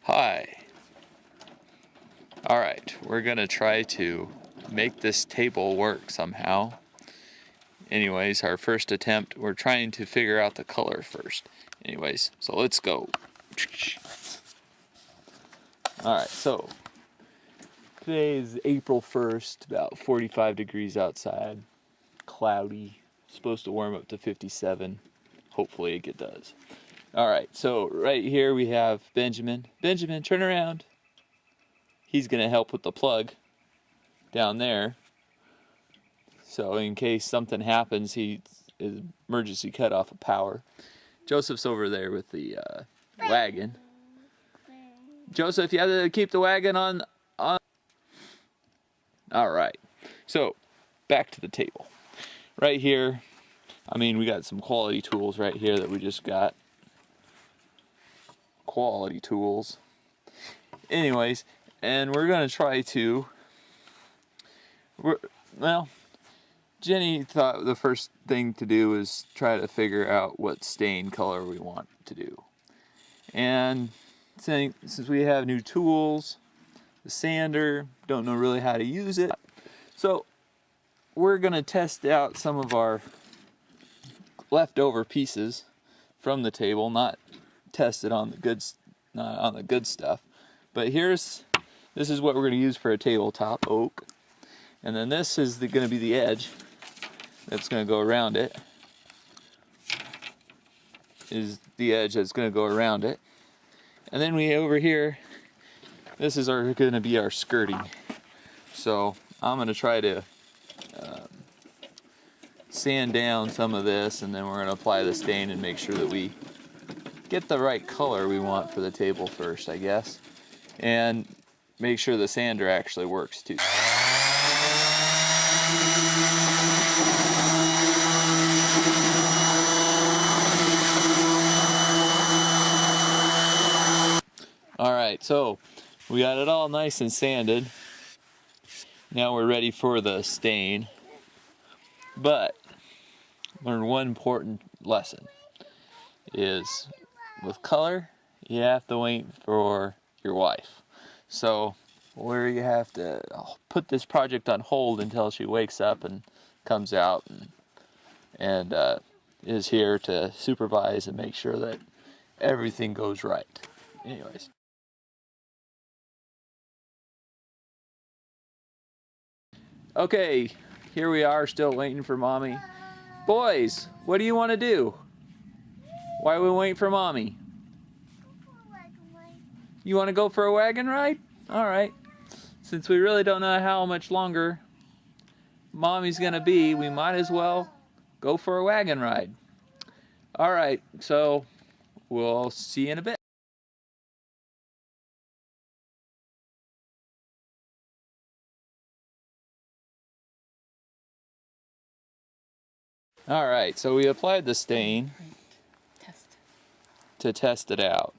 Hi. Alright, we're gonna try to make this table work somehow. Anyways, our first attempt, we're trying to figure out the color first. Anyways, so let's go. Alright, so today is April 1st, about 45 degrees outside, cloudy, supposed to warm up to 57. Hopefully it does. Alright, so right here we have Benjamin. Benjamin, turn around. He's going to help with the plug down there. So in case something happens, he is emergency cut off of power. Joseph's over there with the wagon. Joseph, you have to keep the wagon on. Alright, so back to the table. Right here, we got some quality tools right here that we just got. Quality tools. Anyways, and we're going to try to, Jenny thought the first thing to do is try to figure out what stain color we want to do. And since we have new tools, the sander, don't know really how to use it, so we're going to test out some of our leftover pieces from the table, not test it on the good stuff. But this is what we're going to use for a tabletop, oak. And then this is going to be the edge that's going to go around it. Is the edge that's going to go around it. And then over here, this is going to be our skirting. So I'm going to try to sand down some of this, and then we're going to apply the stain and make sure that we get the right color we want for the table first, I guess. And make sure the sander actually works too. Alright, so we got it all nice and sanded. Now we're ready for the stain. But learn one important lesson is with color, you have to wait for your wife. So where you have to put this project on hold until she wakes up and comes out and is here to supervise and make sure that everything goes right. Anyways. Okay, here we are still waiting for Mommy. Boys, what do you want to do? Why are we waiting for Mommy? You want to go for a wagon ride? Alright. Since we really don't know how much longer Mommy's going to be, we might as well go for a wagon ride. Alright, so we'll see you in a bit. Alright, so we applied the stain to test it out.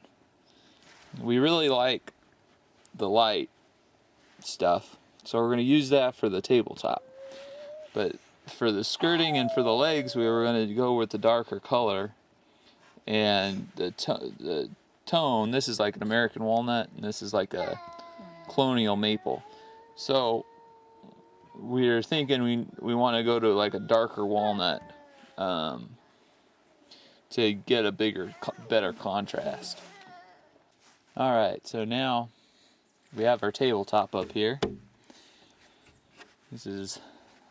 We really like the light stuff, so we're going to use that for the tabletop. But for the skirting and for the legs, we were going to go with the darker color. And the tone, this is like an American walnut, and this is like a colonial maple. So we're thinking we want to go to like a darker walnut to get a better contrast. Alright, so now we have our tabletop up here. This is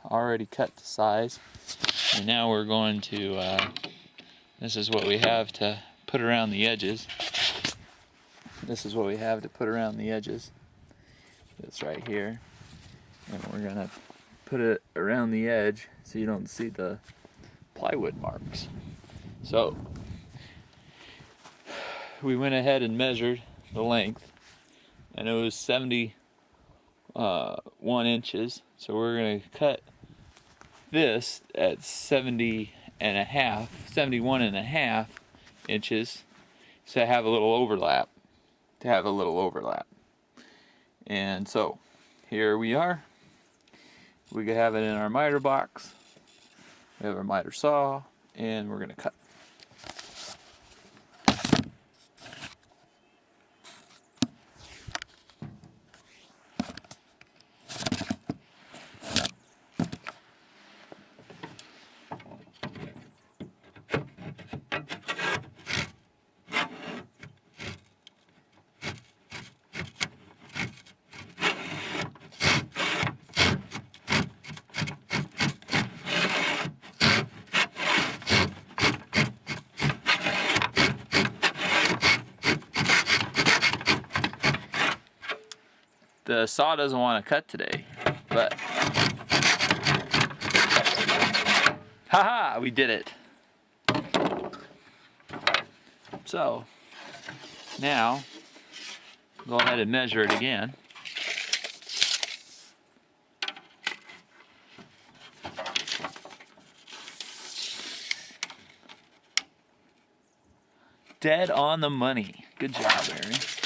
already cut to size. And now we're going to, this is what we have to put around the edges. This is what we have to put around the edges. This right here. And we're going to put it around the edge so you don't see the plywood marks. So we went ahead and measured the length, and it was 71 inches. So we're going to cut this at 71 and a half inches to have a little overlap. And so here we are. We could have it in our miter box. We have our miter saw, and we're going to cut. The saw doesn't want to cut today, but haha, we did it. So now go ahead and measure it again. Dead on the money. Good job, Aaron.